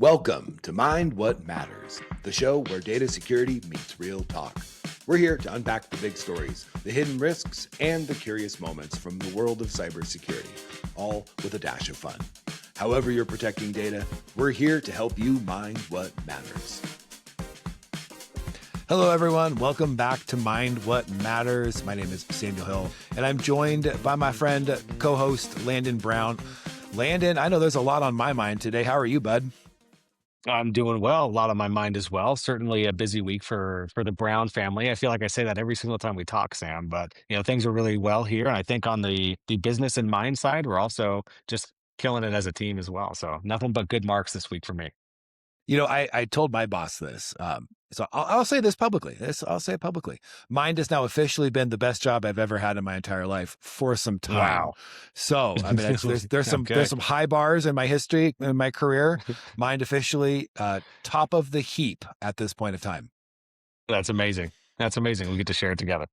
Welcome to Mind What Matters, the show where data security meets real talk. We're here to unpack the big stories, the hidden risks, and the curious moments from the world of cybersecurity, all with a dash of fun. However you're protecting data, we're here to help you mind what matters. Hello, everyone. Welcome back to Mind What Matters. My name is Samuel Hill, and I'm joined by my friend, co-host Landen Brown. Landen, I know there's a lot on my mind today. How are you, bud? I'm doing well. A lot on my mind as well. Certainly a busy week for the Brown family. I feel like I say that every single time we talk, Sam. But things are really well here, and I think on the business and mind side, we're also just killing it as a team as well. So nothing but good marks this week for me. I told my boss this, so I'll say this publicly. I'll say it publicly. Mine has now officially been the best job I've ever had in my entire life for some time. Wow. So, I mean, there's Okay. some high bars in my history, in my career. Mine officially top of the heap at this point of time. That's amazing. That's amazing. We get to share it together.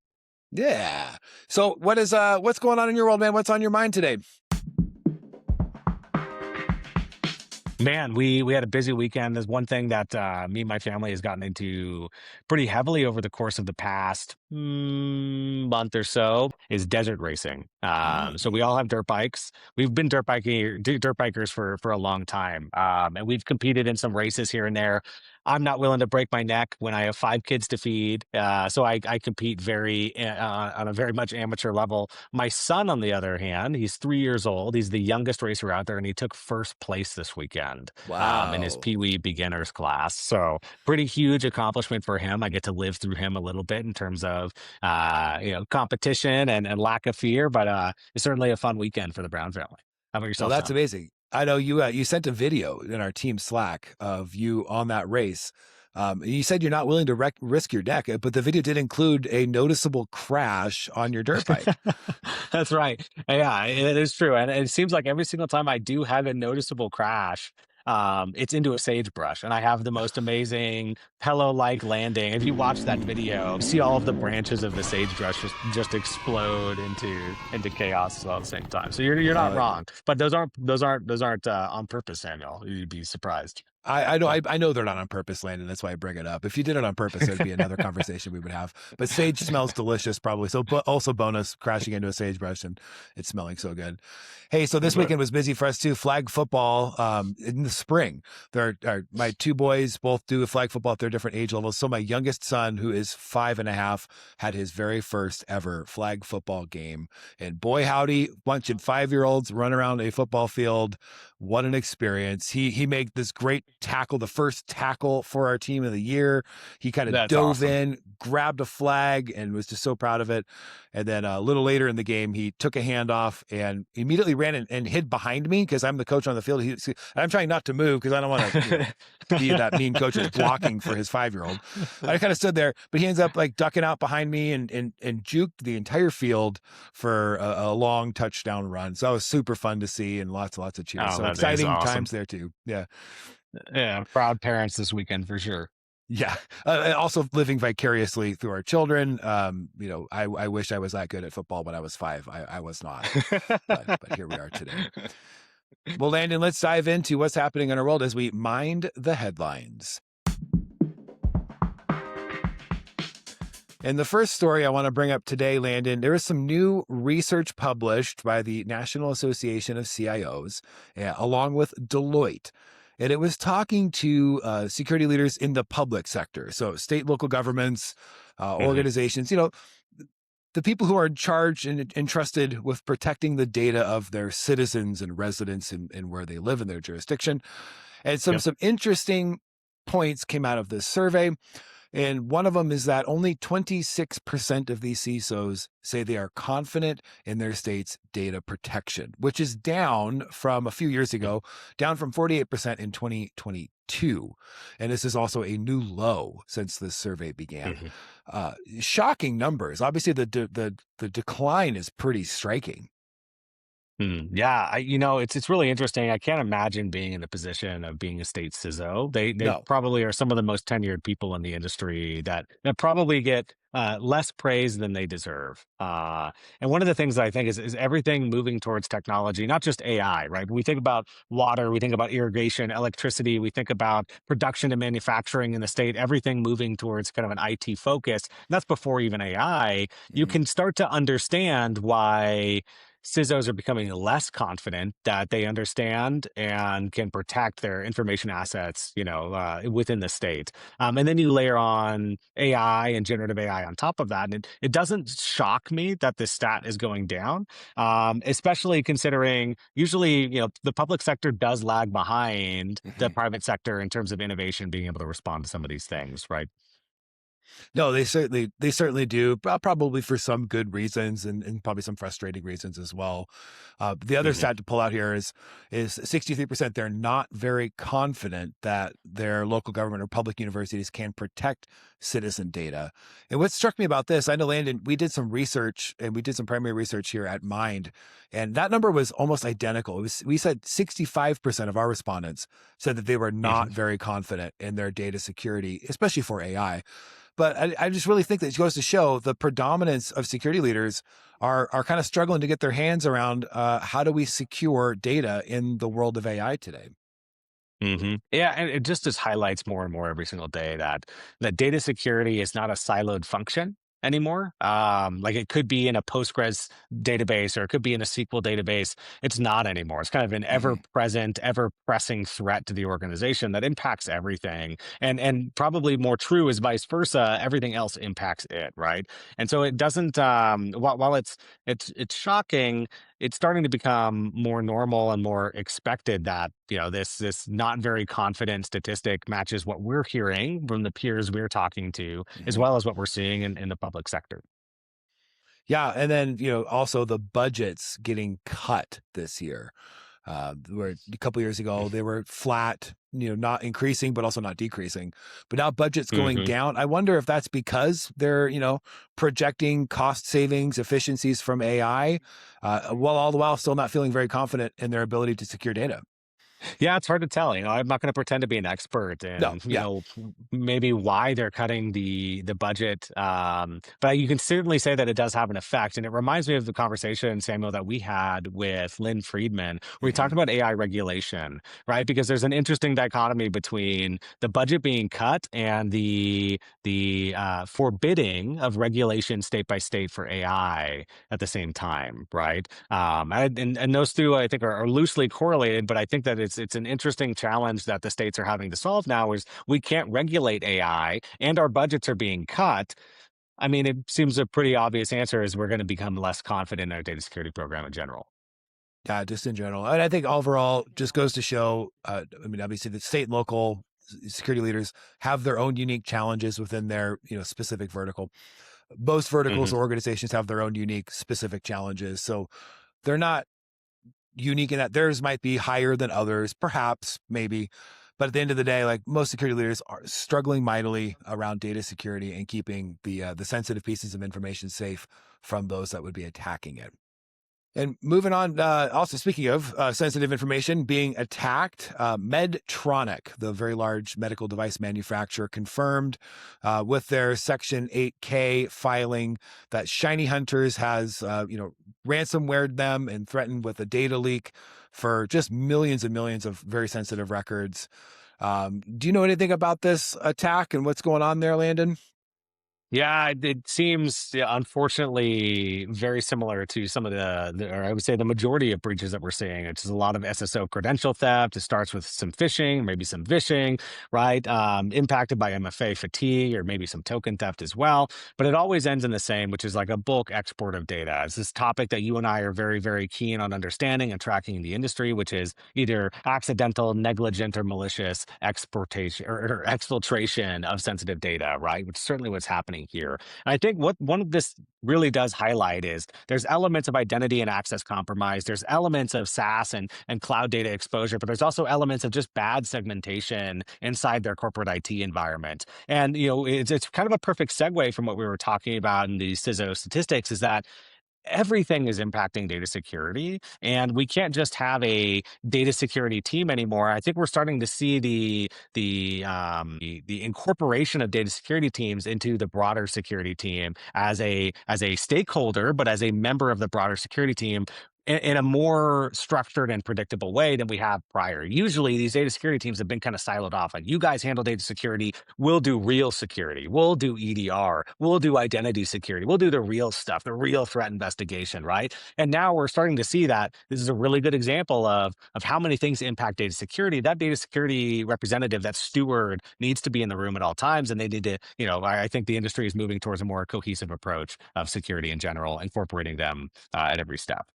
Yeah. So, what's going on in your world, man? What's on your mind today? Man, we had a busy weekend. There's one thing that me and my family has gotten into pretty heavily over the course of the past month or so is desert racing. So we all have dirt bikes. We've been dirt bikers for a long time, and we've competed in some races here and there. I'm not willing to break my neck when I have 5 kids to feed, so I compete on a very much amateur level. My son, on the other hand, he's 3 years old. He's the youngest racer out there, and he took first place this weekend in his Wow. Pee Wee beginners class. So pretty huge accomplishment for him. I get to live through him a little bit in terms of competition and lack of fear, but it's certainly a fun weekend for the Brown family. How about Well, yourself, that's Sam? amazing. I know you sent a video in our team Slack of you on that race. You said you're not willing to risk your neck, but the video did include a noticeable crash on your dirt bike. That's right. Yeah, it is true. And it seems like every single time I do have a noticeable crash, it's into a sagebrush. And I have the most amazing pillow-like landing. If you watch that video, you see all of the branches of the sagebrush just explode into chaos all at the same time. So you're not Uh, wrong. But those aren't on purpose, Samuel. You'd be surprised. I know they're not on purpose, Landon. That's why I bring it up. If you did it on purpose, there'd be another conversation we would have. But sage smells delicious, probably. So, but also bonus crashing into a sagebrush and it's smelling so good. Hey, so this But weekend was busy for us too. Flag football in the spring. My two boys both do flag football at their different age levels. So my youngest son, who is 5.5, had his very first ever flag football game. And boy, howdy, bunch of 5-year-olds run around a football field. What an experience. He made this great tackle, the first tackle for our team of the year. He kind of that's dove awesome. in, grabbed a flag, and was just so proud of it. And then a little later in the game, he took a handoff and immediately ran and hid behind me because I'm the coach on the field. I'm trying not to move because I don't want to, be that mean coach that's blocking for his 5-year-old. I kind of stood there, but he ends up like ducking out behind me and juked the entire field for a long touchdown run. So it was super fun to see and lots of cheers. Oh, So that is exciting awesome. times there too. Yeah. Yeah, proud parents this weekend for sure. Yeah. Also living vicariously through our children. I wish I was that good at football when I was 5. I was not, but here we are today. Well, Landon, let's dive into what's happening in our world as we mind the headlines. And the first story I want to bring up today, Landon, there is some new research published by the National Association of CIOs, along with Deloitte. And it was talking to security leaders in the public sector. So state, local governments, Mhm. organizations, the people who are charged and entrusted with protecting the data of their citizens and residents and where they live in their jurisdiction. And Yep. some interesting points came out of this survey. And one of them is that only 26% of these CISOs say they are confident in their state's data protection, which is down from a few years ago, down from 48% in 2022. And this is also a new low since this survey began. Mhm. Shocking numbers. Obviously, the decline is pretty striking. Yeah, it's really interesting. I can't imagine being in the position of being a state CISO. They No. probably are some of the most tenured people in the industry that probably get less praise than they deserve. And one of the things that I think is everything moving towards technology, not just AI, right? When we think about water, we think about irrigation, electricity, we think about production and manufacturing in the state, everything moving towards kind of an IT focus. And that's before even AI. You Mhm. can start to understand why CISOs are becoming less confident that they understand and can protect their information assets, within the state. And then you layer on AI and generative AI on top of that, and it doesn't shock me that this stat is going down, especially considering usually, the public sector does lag behind the Mhm. private sector in terms of innovation, being able to respond to some of these things, right? No, they certainly do, probably for some good reasons and probably some frustrating reasons as well. The other Hmm. stat to pull out here is 63% they're not very confident that their local government or public universities can protect citizen data. And what struck me about this, I know Landon, we did some research and we did some primary research here at Mind, and that number was almost identical. We said 65% of our respondents said that they were Hmm. not very confident in their data security, especially for AI. But I just really think that it goes to show the predominance of security leaders are kind of struggling to get their hands around how do we secure data in the world of AI today. Yeah, and it just highlights more and more every single day that data security is not a siloed function anymore. Like it could be in a Postgres database or it could be in a SQL database. It's not anymore. It's kind of an Hmm. ever-present, ever-pressing threat to the organization that impacts everything. And probably more true is vice versa. Everything else impacts it, right? And so it doesn't. While it's shocking, it's starting to become more normal and more expected that this not very confident statistic matches what we're hearing from the peers we're talking to, as Hmm. well as what we're seeing in the public sector. Yeah, and then also the budgets getting cut this year. Where a couple years ago they were flat, not increasing but also not decreasing. But now budgets going Hmm. down. I wonder if that's because they're projecting cost savings, efficiencies from AI, while all the while still not feeling very confident in their ability to secure data. Yeah, it's hard to tell. I'm not going to pretend to be an expert No, in, yeah. maybe why they're cutting the budget. But you can certainly say that it does have an effect. And it reminds me of the conversation, Samuel, that we had with Lynn Friedman, where we talked Hmm. about AI regulation, right? Because there's an interesting dichotomy between the budget being cut and the forbidding of regulation state by state for AI at the same time, right? And those two, I think, are loosely correlated, but I think that it's an interesting challenge that the states are having to solve now is we can't regulate AI and our budgets are being cut. I mean, it seems a pretty obvious answer is we're going to become less confident in our data security program in general. Yeah, just in general. And I think overall just goes to show, I mean, obviously the state and local security leaders have their own unique challenges within their, specific vertical. Most verticals Hmm. or organizations have their own unique specific challenges. So they're not unique in that theirs might be higher than others, perhaps, maybe. But at the end of the day, like most security leaders are struggling mightily around data security and keeping the sensitive pieces of information safe from those that would be attacking it. And moving on, also speaking of sensitive information being attacked, Medtronic, the very large medical device manufacturer, confirmed with their Section 8K filing that Shiny Hunters has, ransomwared them and threatened with a data leak for just millions and millions of very sensitive records. Do you know anything about this attack and what's going on there, Landon? Yeah, it seems, yeah, unfortunately very similar to some of or I would say the majority of breaches that we're seeing. It's just a lot of SSO credential theft. It starts with some phishing, maybe some vishing, right? Impacted by MFA fatigue or maybe some token theft as well. But it always ends in the same, which is like a bulk export of data. It's this topic that you and I are very, very keen on understanding and tracking in the industry, which is either accidental, negligent, or malicious exportation or exfiltration of sensitive data, right? Which is certainly what's happening here. And I think what one of this really does highlight is there's elements of identity and access compromise. There's elements of SaaS and cloud data exposure, but there's also elements of just bad segmentation inside their corporate IT environment. And it's kind of a perfect segue from what we were talking about in the CISO statistics is that everything is impacting data security, and we can't just have a data security team anymore. I think we're starting to see the incorporation of data security teams into the broader security team as a stakeholder, but as a member of the broader security team in a more structured and predictable way than we have prior. Usually, these data security teams have been kind of siloed off. Like, you guys handle data security, we'll do real security, we'll do EDR, we'll do identity security, we'll do the real stuff, the real threat investigation, right? And now we're starting to see that this is a really good example of how many things impact data security. That data security representative, that steward, needs to be in the room at all times, and they need to, I think the industry is moving towards a more cohesive approach of security in general, incorporating them at every step.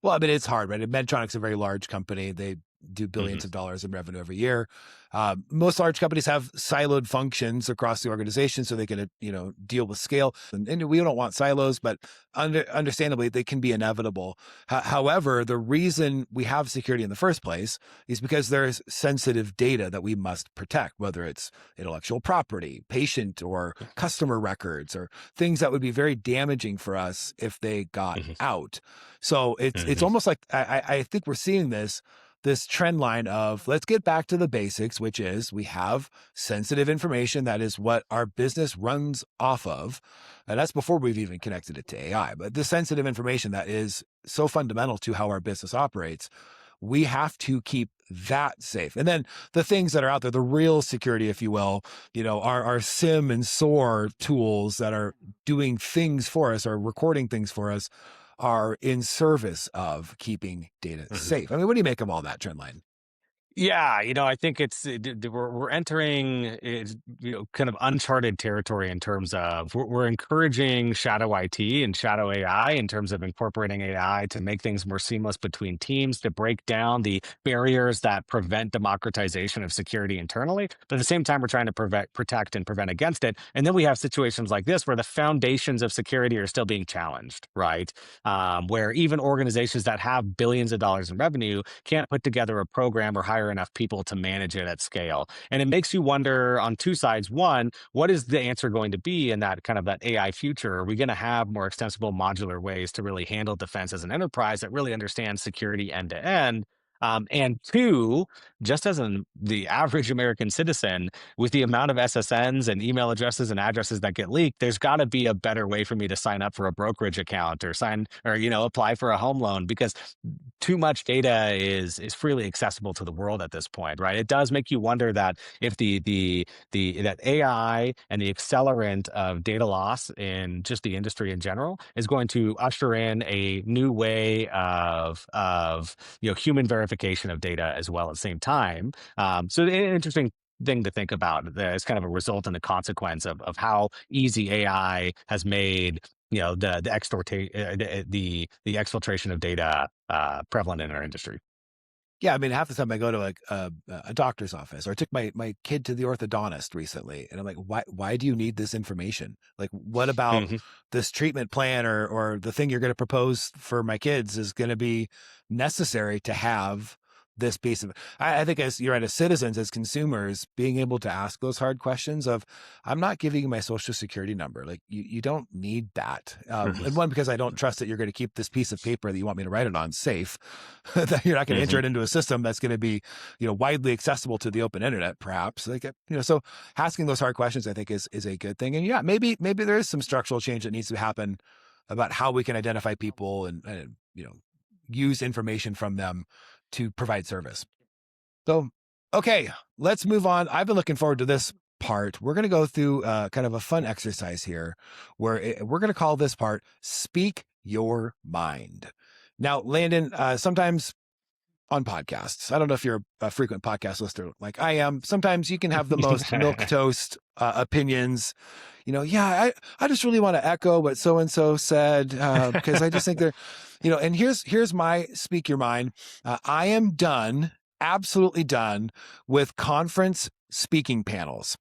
Well, I mean, it's hard, right? Medtronic's a very large company. They do billions Hmm. of dollars in revenue every year. Most large companies have siloed functions across the organization so they can, deal with scale. And we don't want silos, but understandably, they can be inevitable. However, the reason we have security in the first place is because there's sensitive data that we must protect, whether it's intellectual property, patient or customer records, or things that would be very damaging for us if they got Hmm. out. So it's Hmm. almost like I think we're seeing this trend line of let's get back to the basics, which is we have sensitive information. That is what our business runs off of. And that's before we've even connected it to AI. But the sensitive information that is so fundamental to how our business operates, we have to keep that safe. And then the things that are out there, the real security, if you will, our SIM and SOAR tools that are doing things for us or recording things for us are in service of keeping data safe. I mean, what do you make of all that trend line? Yeah, I think we're entering kind of uncharted territory in terms of we're encouraging shadow IT and shadow AI in terms of incorporating AI to make things more seamless between teams, to break down the barriers that prevent democratization of security internally. But at the same time, we're trying to protect and prevent against it. And then we have situations like this where the foundations of security are still being challenged, right? Where even organizations that have billions of dollars in revenue can't put together a program or hire enough people to manage it at scale. And it makes you wonder on two sides. One, what is the answer going to be in that kind of that AI future? Are we going to have more extensible modular ways to really handle defense as an enterprise that really understands security end to end? And two, just as the average American citizen, with the amount of SSNs and email addresses and addresses that get leaked, there's got to be a better way for me to sign up for a brokerage account or apply for a home loan, because too much data is freely accessible to the world at this point, right? It does make you wonder that if that AI and the accelerant of data loss in just the industry in general is going to usher in a new way of human verification of data as well at the same time. So an interesting thing to think about as kind of a result and the consequence of how easy AI has made the exfiltration of data prevalent in our industry. Yeah, I mean, half the time I go to like a doctor's office, or I took my kid to the orthodontist recently, and I'm like, why do you need this information? Like, what about Hmm. this treatment plan or the thing you're going to propose for my kids is going to be necessary to have this piece of I think as you're right, as citizens, as consumers, being able to ask those hard questions of, I'm not giving you my social security number. Like you don't need that. And one, because I don't trust that you're going to keep this piece of paper that you want me to write it on safe, that you're not going to enter Hmm. it into a system that's going to be, widely accessible to the open internet, perhaps. Like, so asking those hard questions, I think is a good thing. And yeah, maybe there is some structural change that needs to happen about how we can identify people and use information from them to provide service. So, okay, let's move on. I've been looking forward to this part. We're going to go through kind of a fun exercise here where we're going to call this part Speak Your Mind. Now, Landon, sometimes on podcasts, I don't know if you're a frequent podcast listener like I am. Sometimes you can have the most milk toast opinions. I just really want to echo what so-and-so said because I just think they're, and here's my speak your mind. I am done, absolutely done with conference speaking panels.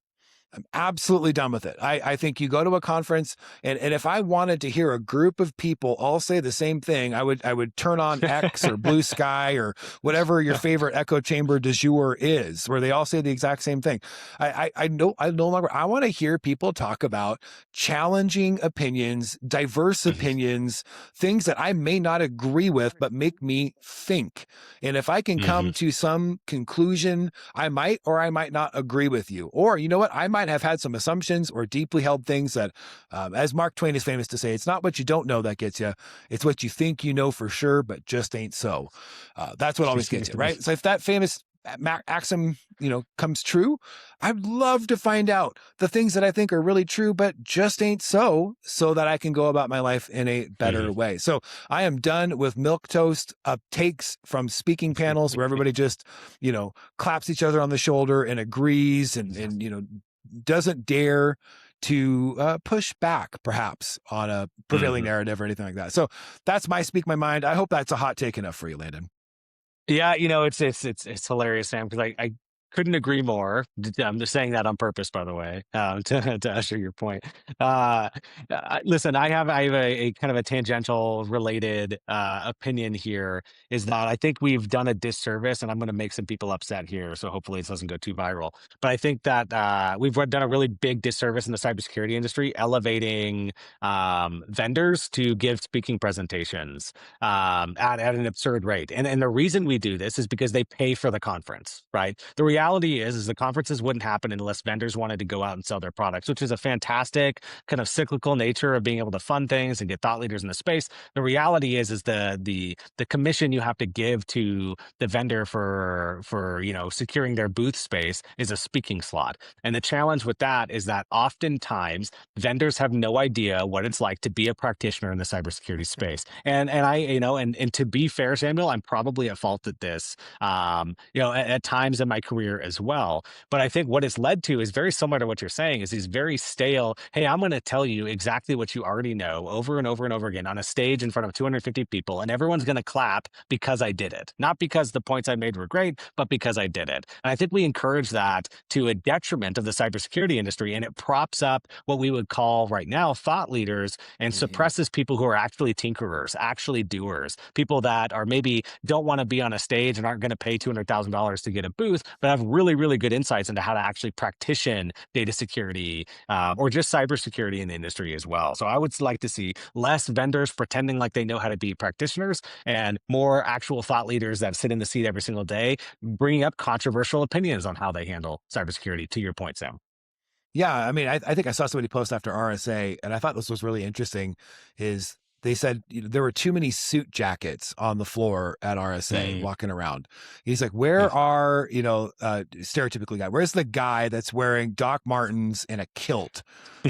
I'm absolutely done with it. I think you go to a conference, and if I wanted to hear a group of people all say the same thing, I would turn on X or Blue Sky or whatever your favorite echo chamber du jour is, where they all say the exact same thing. I no longer, I want to hear people talk about challenging opinions, diverse opinions, things that I may not agree with, but make me think. And if I can come to some conclusion, I might or I might not agree with you. Or, you know what? I might have had some assumptions or deeply held things that, as Mark Twain is famous to say, it's not what you don't know that gets you. It's what you think you know for sure, but just ain't so. That's what always gets you, right? So if that famous maxim, comes true, I'd love to find out the things that I think are really true, but just ain't so that I can go about my life in a better way. So I am done with milquetoast takes from speaking panels where everybody just, claps each other on the shoulder and agrees and doesn't dare to push back perhaps on a prevailing narrative or anything like that. So that's my speak my mind. I hope that's a hot take enough for you, Landon. Yeah, it's hilarious, Sam, because I couldn't agree more. I'm just saying that on purpose, by the way, to usher your point. Uh, Listen, I have a kind of a tangential related opinion here. Is that I think we've done a disservice, and I'm going to make some people upset here, so hopefully it doesn't go too viral. But I think that we've done a really big disservice in the cybersecurity industry, elevating vendors to give speaking presentations at an absurd rate. And the reason we do this is because they pay for the conference, right? The reality is the conferences wouldn't happen unless vendors wanted to go out and sell their products, which is a fantastic kind of cyclical nature of being able to fund things and get thought leaders in the space. The reality is the commission you have to give to the vendor for securing their booth space is a speaking slot. And the challenge with that is that oftentimes vendors have no idea what it's like to be a practitioner in the cybersecurity space. And and to be fair, Samuel, I'm probably at fault at this, at times in my career as well. But I think what it's led to is very similar to what you're saying, is these very stale, hey, I'm going to tell you exactly what you already know over and over and over again on a stage in front of 250 people, and everyone's going to clap because I did it. Not because the points I made were great, but because I did it. And I think we encourage that to a detriment of the cybersecurity industry, and it props up what we would call right now thought leaders and suppresses people who are actually tinkerers, actually doers, people that are maybe don't want to be on a stage and aren't going to pay $200,000 to get a booth, but have really, really good insights into how to actually practition data security or just cybersecurity in the industry as well. So I would like to see less vendors pretending like they know how to be practitioners and more actual thought leaders that sit in the seat every single day, bringing up controversial opinions on how they handle cybersecurity, to your point, Sam. Yeah, I mean, I think I saw somebody post after RSA, and I thought this was really interesting, is they said there were too many suit jackets on the floor at RSA walking around. He's like, where are, stereotypically guy, where's the guy that's wearing Doc Martens and a kilt,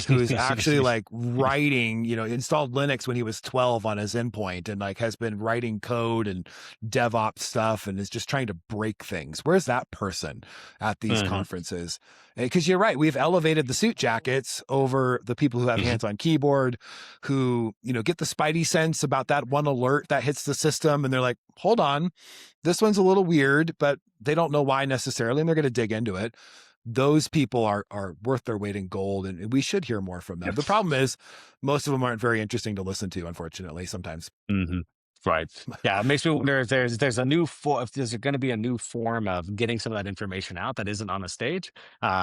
who's actually like writing, installed Linux when he was 12 on his endpoint and like has been writing code and DevOps stuff and is just trying to break things. Where's that person at these conferences? Because you're right, we've elevated the suit jackets over the people who have hands on keyboard, who, get the spidey sense about that one alert that hits the system. And they're like, hold on, this one's a little weird, but they don't know why necessarily. And they're going to dig into it. Those people are worth their weight in gold, and we should hear more from them. The problem is most of them aren't very interesting to listen to, unfortunately, sometimes. Right. Yeah. It makes me wonder if there's if there's going to be a new form of getting some of that information out that isn't on a stage.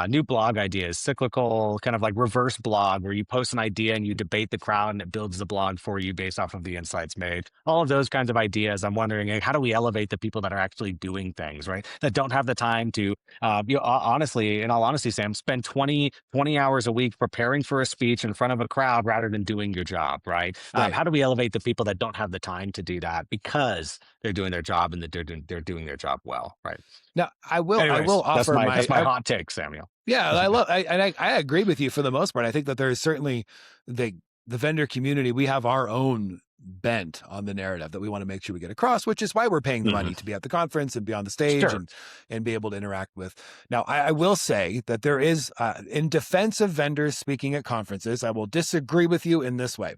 New blog ideas, cyclical, kind of like reverse blog, where you post an idea and you debate the crowd and it builds the blog for you based off of the insights made. All of those kinds of ideas. I'm wondering, how do we elevate the people that are actually doing things, right? That don't have the time to, honestly, in all honesty, Sam, spend 20 hours a week preparing for a speech in front of a crowd rather than doing your job, right? How do we elevate the people that don't have the time to do that because they're doing their job and they're doing their job well, right? Now, I will offer that's my hot take, Samuel. Yeah, I agree with you for the most part. I think that there is certainly the vendor community. We have our own bent on the narrative that we want to make sure we get across, which is why we're paying the money to be at the conference and be on the stage and be able to interact with. Now, I will say that there is, in defense of vendors speaking at conferences, I will disagree with you in this way.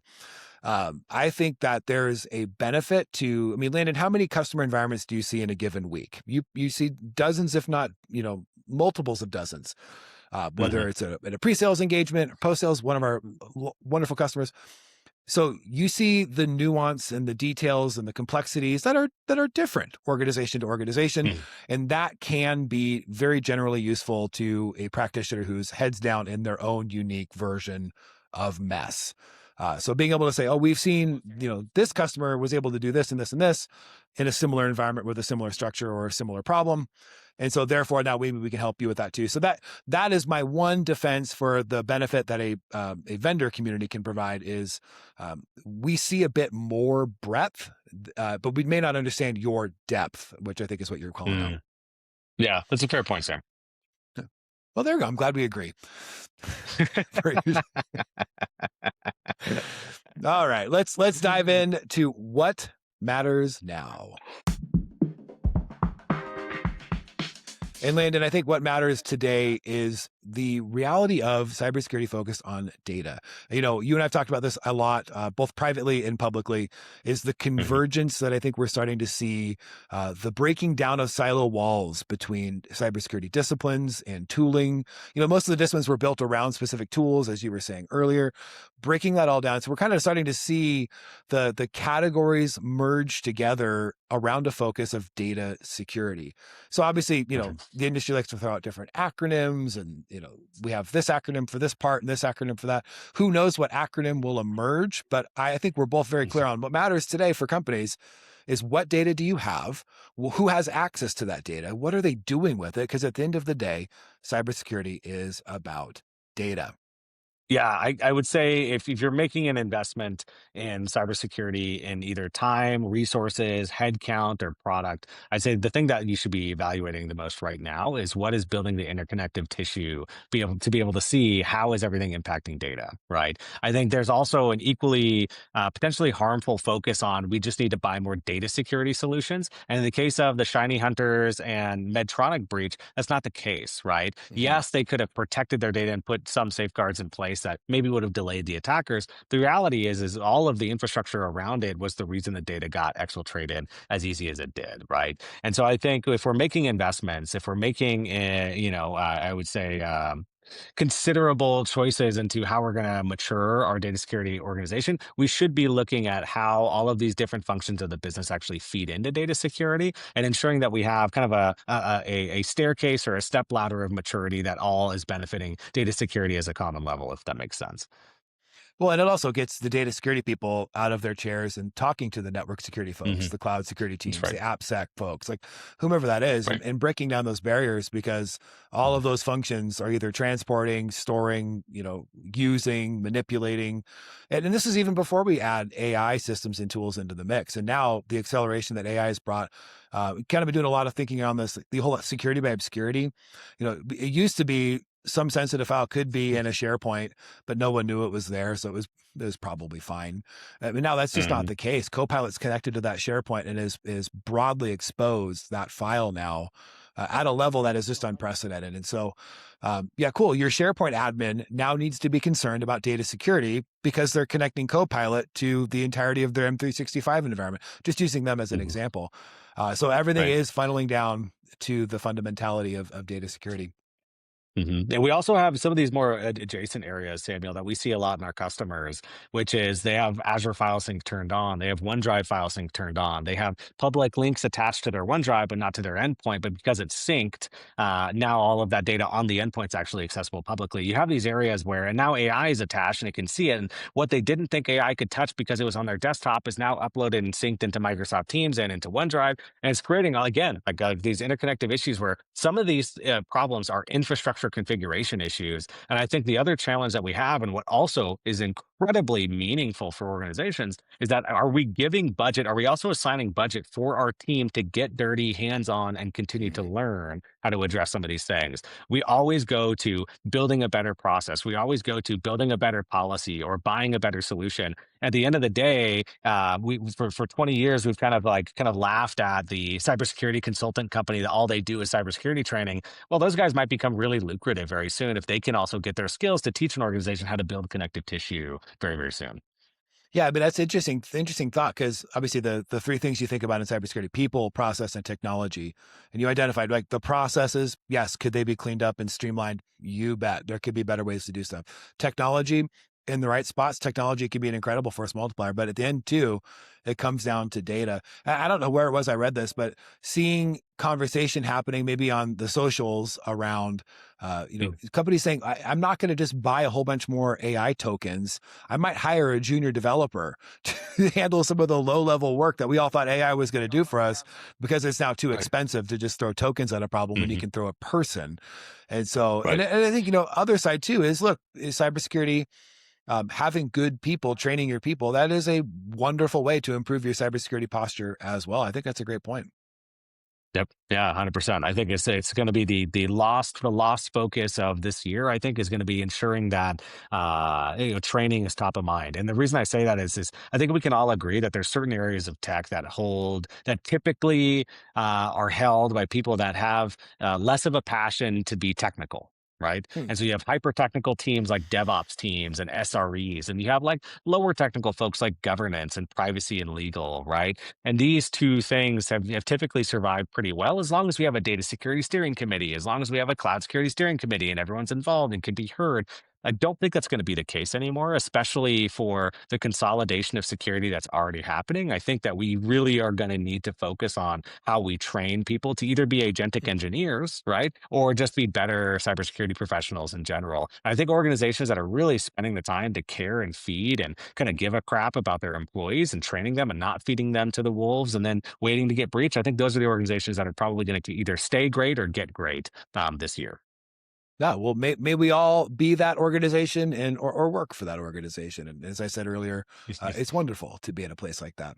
I think that there's a benefit to, Landon, how many customer environments do you see in a given week? You see dozens, if not, multiples of dozens. whether it's in a pre-sales engagement or post-sales, one of our wonderful customers. So you see the nuance and the details and the complexities that are different organization to organization, Mhm. and that can be very generally useful to a practitioner who's heads down in their own unique version of mess. So being able to say, oh, we've seen, this customer was able to do this and this and this in a similar environment with a similar structure or a similar problem. And so therefore now maybe we can help you with that too. So that is my one defense for the benefit that a vendor community can provide is we see a bit more breadth, but we may not understand your depth, which I think is what you're calling out. Mm. Yeah, that's a fair point, Sam. Yeah. Well, there you go. I'm glad we agree. Very- All right, let's dive in to what matters now. And Landon, I think what matters today is the reality of cybersecurity focused on data. You and I've talked about this a lot, both privately and publicly, is the Mhm. convergence that I think we're starting to see, the breaking down of silo walls between cybersecurity disciplines and tooling. Most of the disciplines were built around specific tools, as you were saying earlier, breaking that all down. So we're kind of starting to see the categories merge together around a focus of data security. So obviously, Mhm. the industry likes to throw out different acronyms and, we have this acronym for this part and this acronym for that. Who knows what acronym will emerge? But I think we're both very clear on what matters today for companies is what data do you have? Well, who has access to that data? What are they doing with it? Because at the end of the day, cybersecurity is about data. Yeah, I would say if you're making an investment in cybersecurity in either time, resources, headcount, or product, I'd say the thing that you should be evaluating the most right now is what is building the interconnective tissue, be able to see how is everything impacting data, right? I think there's also an equally potentially harmful focus on we just need to buy more data security solutions. And in the case of the Shiny Hunters and Medtronic breach, that's not the case, right? Mhm. Yes, they could have protected their data and put some safeguards in place that maybe would have delayed the attackers. The reality is all of the infrastructure around it was the reason the data got exfiltrated as easy as it did, right? And so I think if we're making investments, if we're making, I would say considerable choices into how we're going to mature our data security organization, we should be looking at how all of these different functions of the business actually feed into data security and ensuring that we have kind of a staircase or a step ladder of maturity that all is benefiting data security as a common level, if that makes sense. Well, and it also gets the data security people out of their chairs and talking to the network security folks, Hmm. the cloud security That's teams, the right. AppSec folks, like whomever that is, Right. and breaking down those barriers because all of Mhm. those functions are either transporting, storing, using, manipulating. And this is even before we add AI systems and tools into the mix. And now the acceleration that AI has brought, kind of been doing a lot of thinking on this, the whole security by obscurity. It used to be some sensitive file could be in a SharePoint, but no one knew it was there. So it was probably fine. I mean, now that's just not Mhm. the case. Copilot's connected to that SharePoint and is broadly exposed that file now at a level that is just unprecedented. And so, yeah, cool. Your SharePoint admin now needs to be concerned about data security because they're connecting Copilot to the entirety of their M365 environment, just using them as an Mhm. example. So everything Right. is funneling down to the fundamentality of data security. Mhm. And we also have some of these more adjacent areas, Samuel, that we see a lot in our customers, which is they have Azure File Sync turned on, they have OneDrive File Sync turned on, they have public links attached to their OneDrive, but not to their endpoint. But because it's synced, now all of that data on the endpoint is actually accessible publicly. You have these areas where, and now AI is attached and it can see it. And what they didn't think AI could touch because it was on their desktop is now uploaded and synced into Microsoft Teams and into OneDrive. And it's creating, again, like these interconnective issues where some of these problems are infrastructure configuration issues. And I think the other challenge that we have, and what also is incredibly meaningful for organizations, is that are we giving budget? Are we also assigning budget for our team to get dirty, hands on, and continue to Mhm. learn how to address some of these things? We always go to building a better process. We always go to building a better policy or buying a better solution. At the end of the day, we for 20 years we've kind of laughed at the cybersecurity consultant company that all they do is cybersecurity training. Well, those guys might become really lucrative very soon if they can also get their skills to teach an organization how to build connective tissue very, very soon. Yeah, but that's interesting thought, because obviously the three things you think about in cybersecurity: people, process, and technology. And you identified like the processes. Yes, could they be cleaned up and streamlined? You bet. There could be better ways to do stuff. Technology, in the right spots, technology can be an incredible force multiplier. But at the end too, it comes down to data. I don't know where it was I read this, but seeing conversation happening maybe on the socials around, Mm. companies saying, I'm not going to just buy a whole bunch more AI tokens. I might hire a junior developer to handle some of the low level work that we all thought AI was going to do for us, because it's now too Right. expensive to just throw tokens at a problem when you Hmm. can throw a person. And so, and, Right. and I think, other side too is, look, is cybersecurity, having good people, training your people, that is a wonderful way to improve your cybersecurity posture as well. I think that's a great point. Yep. Yeah, 100%. I think it's going to be the lost focus of this year. I think is going to be ensuring that training is top of mind. And the reason I say that is I think we can all agree that there's certain areas of tech that typically are held by people that have less of a passion to be technical. Right. Hmm. And so you have hyper technical teams like DevOps teams and SREs, and you have like lower technical folks like governance and privacy and legal. Right. And these two things have typically survived pretty well as long as we have a data security steering committee, as long as we have a cloud security steering committee and everyone's involved and can be heard. I don't think that's going to be the case anymore, especially for the consolidation of security that's already happening. I think that we really are going to need to focus on how we train people to either be agentic engineers, right? Or just be better cybersecurity professionals in general. I think organizations that are really spending the time to care and feed and kind of give a crap about their employees and training them and not feeding them to the wolves and then waiting to get breached, I think those are the organizations that are probably going to either stay great or get great this year. Yeah, well, may we all be that organization, and or work for that organization. And as I said earlier, it's wonderful to be in a place like that.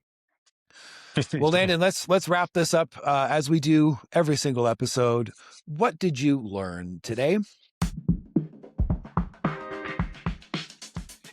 Well, Landon, let's wrap this up, as we do every single episode. What did you learn today?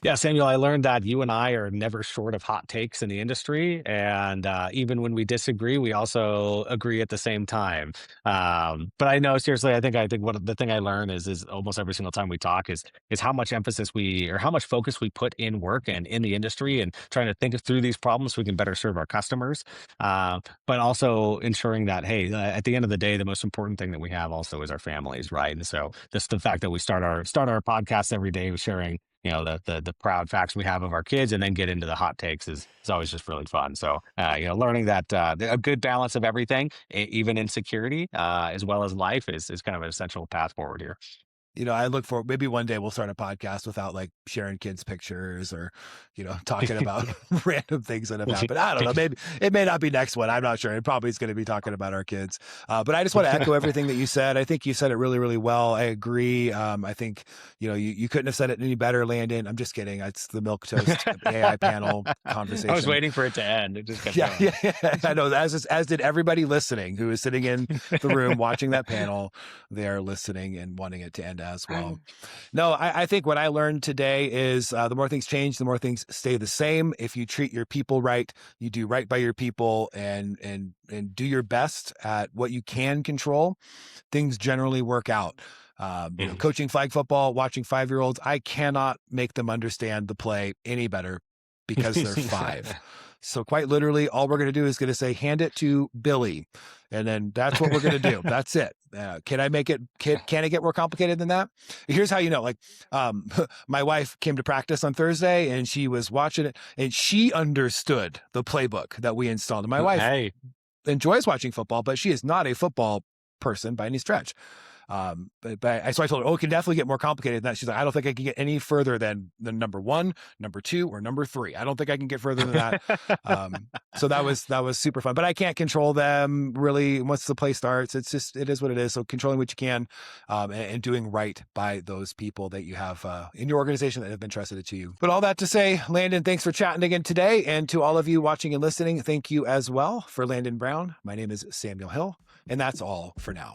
Yeah, Samuel, I learned that you and I are never short of hot takes in the industry. And even when we disagree, we also agree at the same time. But I know, seriously, I think what the thing I learn is almost every single time we talk is how much emphasis or how much focus we put in work and in the industry and trying to think through these problems so we can better serve our customers. But also ensuring that, hey, at the end of the day, the most important thing that we have also is our families, right? And so just the fact that we start our podcast every day with sharing the proud facts we have of our kids and then get into the hot takes is always just really fun. So learning that a good balance of everything, even in security as well as life, is kind of an essential path forward here. I look for, maybe one day we'll start a podcast without like sharing kids' pictures, or, talking about random things that have happened. I don't know. Maybe it may not be next one. I'm not sure. It probably is going to be talking about our kids. But I just want to echo everything that you said. I think you said it really, really well. I agree. I think, you couldn't have said it any better, Landon. I'm just kidding. It's the milk toast AI panel conversation. I was waiting for it to end. It just kept Yeah, going. yeah, I know. As did everybody listening who is sitting in the room watching that panel. They are listening and wanting it to end as well. No, I think what I learned today is, the more things change, the more things stay the same. If you treat your people right, you do right by your people, and do your best at what you can control, things generally work out. Mhm. Coaching flag football, watching 5-year-olds, I cannot make them understand the play any better because they're 5. So quite literally, all we're going to do is going to say, hand it to Billy. And then that's what we're going to do. That's it. Can I make it, can it get more complicated than that? Here's how like, my wife came to practice on Thursday and she was watching it and she understood the playbook that we installed. And my wife Hey. enjoys watching football, but she is not a football person by any stretch. So I told her, it can definitely get more complicated than that. She's like, I don't think I can get any further than the number 1, number 2, or number 3. I don't think I can get further than that. So that was super fun, but I can't control them really. Once the play starts, it is what it is. So controlling what you can, and doing right by those people that you have, in your organization that have been trusted to you. But all that to say, Landon, thanks for chatting again today. And to all of you watching and listening, thank you as well. For Landon Brown, my name is Samuel Hill, and that's all for now.